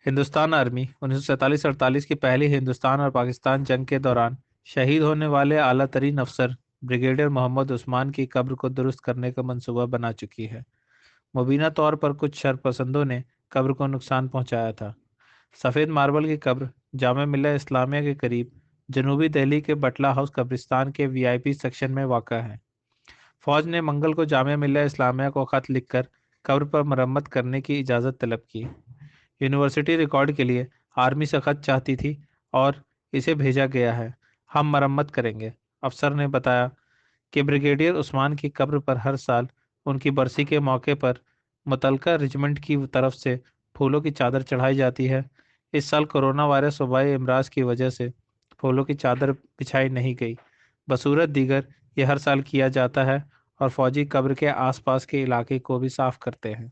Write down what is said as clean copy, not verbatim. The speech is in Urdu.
ہندوستان آرمی 1947-48 کی پہلی ہندوستان اور پاکستان جنگ کے دوران شہید ہونے والے اعلیٰ ترین افسر بریگیڈیئر محمد عثمان کی قبر کو درست کرنے کا منصوبہ بنا چکی ہے۔ مبینہ طور پر کچھ شرپسندوں نے قبر کو نقصان پہنچایا تھا۔ سفید ماربل کی قبر جامعہ ملیہ اسلامیہ کے قریب جنوبی دہلی کے بٹلہ ہاؤس قبرستان کے وی آئی پی سیکشن میں واقع ہے۔ فوج نے منگل کو جامعہ ملیہ اسلامیہ کو خط لکھ کر قبر پر مرمت کرنے کی اجازت طلب کی۔ یونیورسٹی ریکارڈ کے لیے آرمی سے خط چاہتی تھی اور اسے بھیجا گیا ہے۔ ہم مرمت کریں گے، افسر نے بتایا کہ بریگیڈیئر عثمان کی قبر پر ہر سال ان کی برسی کے موقع پر متعلقہ رجمنٹ کی طرف سے پھولوں کی چادر چڑھائی جاتی ہے۔ اس سال کورونا وائرس وبائی امراض کی وجہ سے پھولوں کی چادر بچھائی نہیں گئی۔ بصورت دیگر یہ ہر سال کیا جاتا ہے اور فوجی قبر کے آس پاس کے علاقے کو بھی صاف کرتے ہیں۔